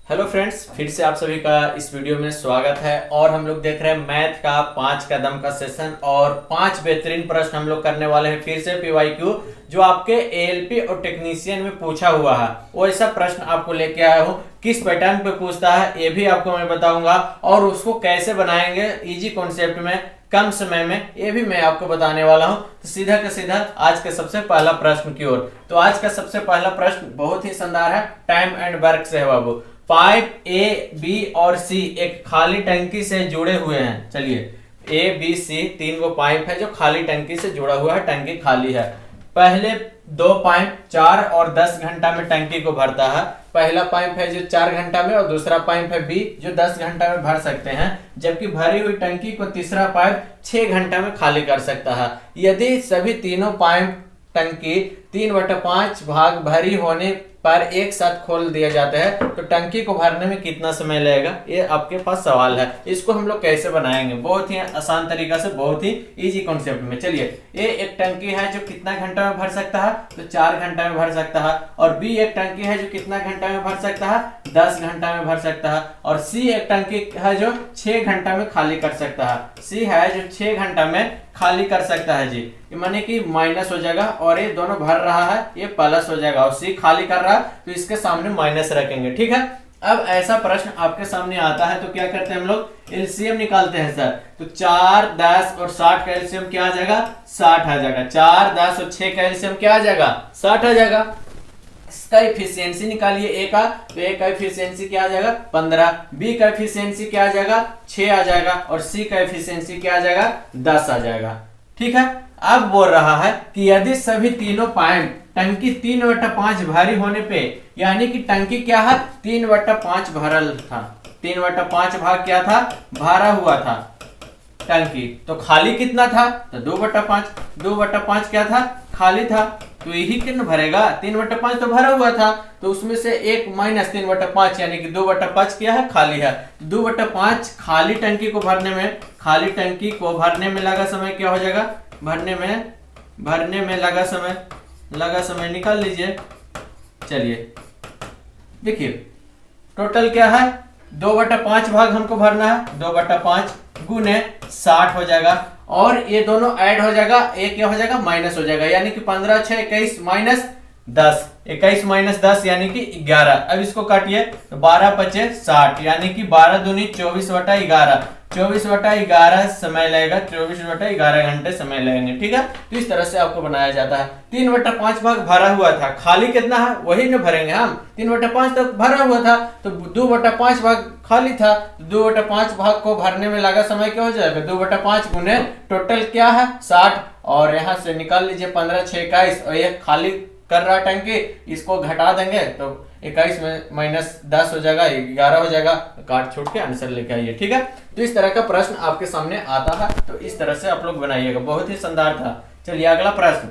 Hello friends, फिर से आप सभी का इस वीडियो में स्वागत है। और हम लोग देख रहे हैं मैथ का 5 कदम का सेशन और 5 बेहतरीन प्रश्न हम लोग करने वाले हैं फिर से पीवाईक्यू, जो आपके एएलपी और टेक्नीशियन में पूछा हुआ है। वो ऐसा प्रश्न आपको लेके आया हूँ, किस पैटर्न पे पूछता है ये भी आपको मैं बताऊंगा, और उसको कैसे बनाएंगे इजी कॉन्सेप्ट में कम समय में ये भी मैं आपको बताने वाला हूं। तो सीधा का सीधा आज का सबसे पहला प्रश्न की ओर। तो आज का सबसे पहला प्रश्न बहुत ही शानदार है, टाइम एंड वर्क से है बाबू। पाइप ए, बी और सी एक खाली टंकी से जुड़े हुए हैं। चलिए, ए बी सी तीन वो पाइप है जो खाली टंकी से जुड़ा हुआ है, टंकी खाली है। पहले दो पाइप 4 और 10 घंटा में टंकी को भरता है। पहला पाइप है जो 4 घंटा में और दूसरा पाइप है बी जो 10 घंटा में भर सकते हैं, जबकि भरी हुई टंकी को तीसरा पाइप 6 घंटा में खाली कर सकता है। यदि सभी तीनों पाइप टंकी 3/5 भाग भरी होने पर एक साथ खोल दिया जाता है तो टंकी को भरने में कितना समय लगेगा, ये आपके पास सवाल है। इसको हम लोग कैसे बनाएंगे, बहुत ही आसान तरीका से, बहुत ही इजी कॉन्सेप्ट में। चलिए, ये एक टंकी है जो कितना घंटा में भर सकता है, तो 4 घंटा में भर सकता है। और बी एक टंकी है जो कितना घंटा में भर सकता है, 10 घंटा में भर सकता है। और सी एक टंकी है जो 6 घंटा में खाली कर सकता है। सी है जो 6 घंटा में खाली कर सकता है जी, माने कि माइनस हो जाएगा, और ये दोनों भर रहा है ये प्लस हो जाएगा, और सी खाली कर रहा है तो इसके सामने माइनस रखेंगे। ठीक है, अब ऐसा प्रश्न आपके सामने आता है तो क्या करते हैं हम लोग, एलसीएम निकालते हैं सर। तो 4, 10 और 60 का एलसीएम क्या आ जाएगा, 60 आ जाएगा। 4, 10 और 6 का एलसीएम क्या आ जाएगा, 60 आ जाएगा। इसका एफिशिएंसी निकालिए ए का, तो ए का एफिशिएंसी क्या आ जाएगा, 15। बी का एफिशिएंसी क्या आ जाएगा, 6 आ जाएगा। और सी का एफिशिएंसी क्या आ जाएगा, 10 आ जाएगा। ठीक है, अब बोल रहा है कि यदि सभी तीनों पाइप टंकी 3/5 भारी होने पे, यानी कि टंकी क्या है, 3/5 भरल था, 3/5 भाग क्या था, भरा हुआ था टंकी, तो खाली कितना था, तो 2/5। 2/5 क्या था, खाली था, तो यही कितना भरेगा, 3/5 तो भरा हुआ था, तो उसमें से एक माइनस 3/5 यानी कि 2/5 क्या है, खाली है। 2/5 खाली टंकी को भरने में, खाली टंकी को भरने में लगा समय क्या हो जाएगा, भरने में लगा समय निकाल लीजिए। चलिए देखिए, टोटल क्या है, 2/5 भाग हमको भरना है, 2/5 गुने 60 हो जाएगा, और ये दोनों ऐड हो जाएगा, एक क्या हो जाएगा, माइनस हो जाएगा, यानी कि 15 6 21 माइनस 10, 21 माइनस 10 यानी कि 11। अब इसको काटिए तो 12 5 60 यानी कि 12 दूनी 24/11, 24/11 समय लगेगा, 24/11 घंटे समय लगेंगे। ठीक है, तो इस तरह से आपको बनाया जाता है। 3/5 भाग भरा हुआ था, खाली कितना है वही न भरेंगे हम, 3/5 तक भरा हुआ था, तो 2/5 भाग खाली था, 2/5 भाग को भरने में लगा समय क्या हो जाएगा, 2/5 गुने टोटल क्या है 60, और यहाँ से निकाल लीजिए 15 6 21, और ये खाली कर रहा टंकी, इसको घटा देंगे तो 21 में माइनस 10 हो जाएगा, 11 हो जाएगा, काट छोड़ के आंसर लेके आइए। ठीक है, तो इस तरह का प्रश्न आपके सामने आता है, तो इस तरह से आप लोग बनाइएगा, बहुत ही शानदार था। चलिए अगला प्रश्न,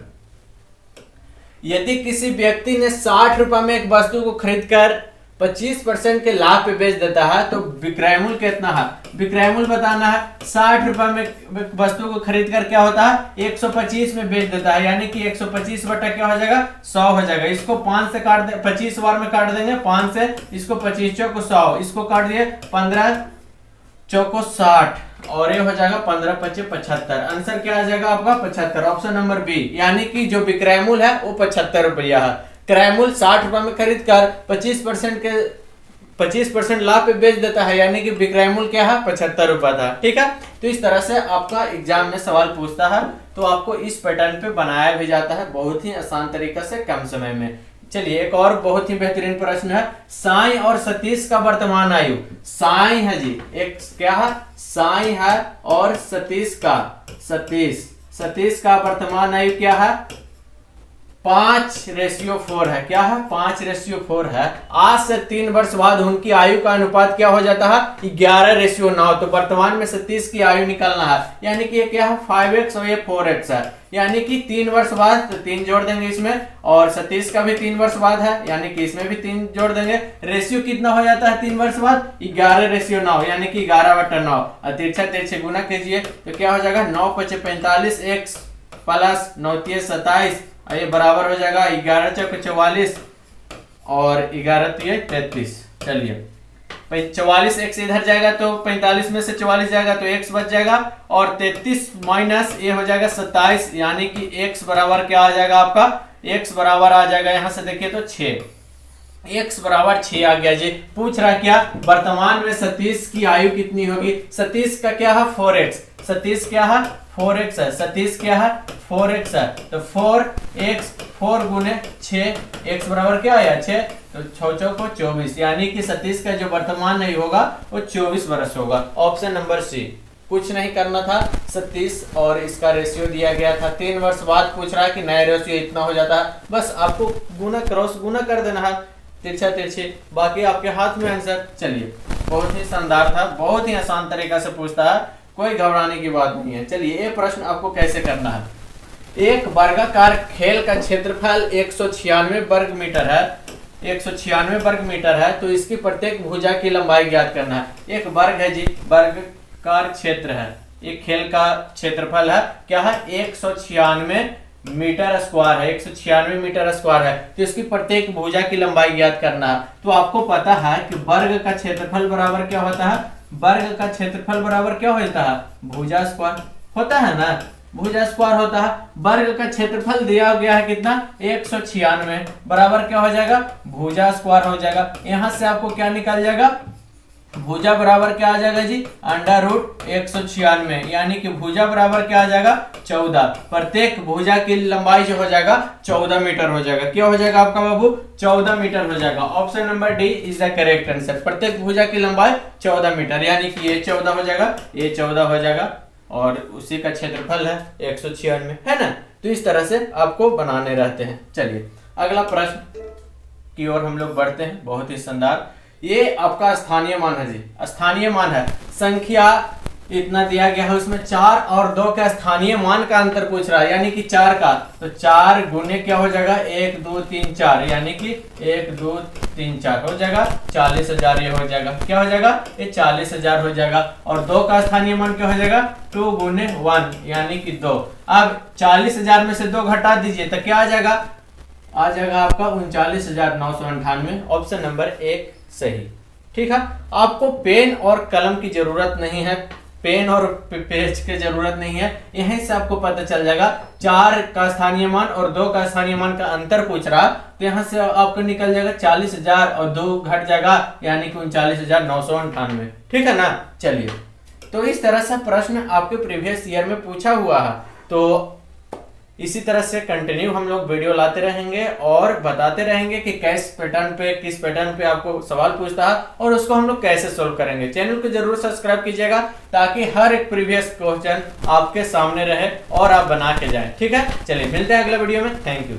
यदि किसी व्यक्ति ने 60 रुपए में एक वस्तु को खरीद कर 25% के लाभ पे बेच देता है तो विक्रय मूल्य कितना है, विक्रय मूल्य बताना है। 60 रुपए में वस्तु को खरीद कर क्या होता है, 125 में बेच देता है, यानी कि 125 बटा क्या हो जाएगा, 100 हो जाएगा। इसको 5 से काट दे, 25 बार में काट देंगे 5 से, इसको 25 चौको 100, इसको काट दिए 15 चौको 60, और ये हो जाएगा 15 5 75। आंसर क्या आ जाएगा आपका, 75, ऑप्शन नंबर बी, यानी कि जो विक्रय मूल्य है वो 75 रुपया है। क्रय मूल्य 60 रुपए में खरीद कर 25% लाभ पे बेच देता है, यानी कि विक्रय मूल्य क्या है, 75 रुपया था। ठीक है, तो इस तरह से आपका एग्जाम में सवाल पूछता है, तो आपको इस पैटर्न पे बनाया भी जाता है बहुत ही आसान तरीका से कम समय में। चलिए एक और बहुत ही बेहतरीन प्रश्न है, साईं और सतीश का वर्तमान आयु, साईं है जी, एक क्या है, साईं है, और सतीश का वर्तमान आयु क्या है, 5:4 है। क्या है, 5:4 है। आज से 3 वर्ष बाद उनकी आयु का अनुपात क्या हो जाता है, 11:9। तो वर्तमान में सतीश की आयु निकालना है, यानी कि ये क्या है, 5x और ये 4x है, यानी कि 3 वर्ष बाद, तो 3 जोड़ देंगे इसमें, और सतीश का भी 3 वर्ष बाद है, यानी कि इसमें भी 3 जोड़ देंगे। रेशियो कितना हो जाता है 3 वर्ष बाद, 11:9, यानी कि 11/9। और तिरछे गुना कीजिए तो क्या हो जाएगा, 9 5 45 x प्लस 9 3 27, ये बराबर हो जाएगा 11 चौक 44 और 11 3 33। चलिए 44 x इधर जाएगा तो 45 में से 44 जाएगा तो x बच जाएगा, और 33 माइनस ये हो जाएगा 27, यानी कि x बराबर क्या आ जाएगा आपका, x बराबर आ जाएगा यहां से देखिए तो 6, x बराबर 6 आ गया जी। पूछ रहा क्या, वर्तमान में सतीश की आयु कितनी होगी। सतीश का क्या है 4x, सतीश क्या है 4x है, सतीश क्या है 4x है, तो 4x 4 गुने 6, x बराबर क्या आया 6, तो 6 को 24, यानी कि सतीश का जो वर्तमान आयु होगा वो 24 वर्ष होगा। Option number C. कुछ नहीं करना था, सतीश और इसका रेशियो दिया गया था, 3 वर्ष बाद पूछ रहा है कि नया रेशियो इतना हो जाता है, बस आपको गुना क्रॉस गुना कर देना है, तिरछा तिरछी, बाकी आपके हाथ में आंसर। चलिए बहुत ही शानदार था, बहुत ही आसान तरीका से पूछता है, कोई घबराने की बात नहीं है। चलिए ये प्रश्न आपको कैसे करना है। एक वर्गाकार खेल का क्षेत्रफल 196 वर्ग मीटर है, 196 वर्ग मीटर है, तो इसकी प्रत्येक भुजा की लंबाई ज्ञात करना है। एक वर्ग है जी, वर्गाकार क्षेत्र है, एक खेल का क्षेत्रफल है क्या है 196 मीटर स्क्वायर है, 196 मीटर स्क्वायर है, तो इसकी प्रत्येक भुजा की लंबाई ज्ञात करना है। तो आपको पता है कि वर्ग का क्षेत्रफल बराबर क्या होता है, वर्ग का क्षेत्रफल बराबर क्या होता है, भुजा स्क्वायर होता है ना, भुजा स्क्वायर होता है। वर्ग का क्षेत्रफल दिया गया है कितना 196, बराबर क्या हो जाएगा, भुजा स्क्वायर हो जाएगा। यहां से आपको क्या निकल जाएगा, भुजा बराबर क्या आ जाएगा जी, अंडर रूट 196, यानी कि भुजा बराबर क्या आ जाएगा 14। प्रत्येक भुजा की लंबाई जो हो जाएगा 14 मीटर हो जाएगा। क्या हो जाएगा आपका बाबू, 14 मीटर हो जाएगा। Option number D is the correct answer. प्रत्येक भुजा की लंबाई 14 मीटर, यानी कि ये 14 हो जाएगा, ये 14 हो जाएगा, और उसी का क्षेत्रफल है 196, है ना। तो इस तरह से आपको बनाने रहते हैं। चलिए अगला प्रश्न की ओर हम लोग बढ़ते हैं। बहुत ही शानदार, ये आपका स्थानीय मान है जी, स्थानीय मान है, संख्या इतना दिया गया है, उसमें 4 और 2 का स्थानीय मान का अंतर पूछ रहा है, यानी कि 4 का, तो 4 गुने क्या हो जाएगा 1 2 3 4, यानी कि 1 2 3 4 हो जाएगा 40,000, ये हो जाएगा क्या हो जाएगा, ये 40,000 हो जाएगा। और 2 का स्थानीय मान क्या हो जाएगा 2 गुने 1, यानी कि 2। अब 40,000 में से 2 घटा दीजिए तो क्या आ जाएगा, आ जाएगा आपका 39,998। ऑप्शन नंबर 1 सही। ठीक है, आपको पेन और कलम की जरूरत नहीं है, पेन और पेज की जरूरत नहीं है, यहीं से आपको पता चल जाएगा। 4 का स्थानीय मान और 2 का स्थानीय मान का अंतर पूछ रहा, तो यहाँ से आपको निकल जाएगा 40,000 और 2 घट जाएगा, यानी कि 39,998। ठीक है ना। चलिए, तो इस तरह से प्रश्न आपके प्रीवियस ईयर में पूछा हुआ है, तो इसी तरह से कंटिन्यू हम लोग वीडियो लाते रहेंगे और बताते रहेंगे कि किस पैटर्न पे आपको सवाल पूछता है और उसको हम लोग कैसे सोल्व करेंगे। चैनल को जरूर सब्सक्राइब कीजिएगा ताकि हर एक प्रीवियस क्वेश्चन आपके सामने रहे और आप बना के जाएं। ठीक है, चलिए मिलते हैं अगले वीडियो में। Thank you.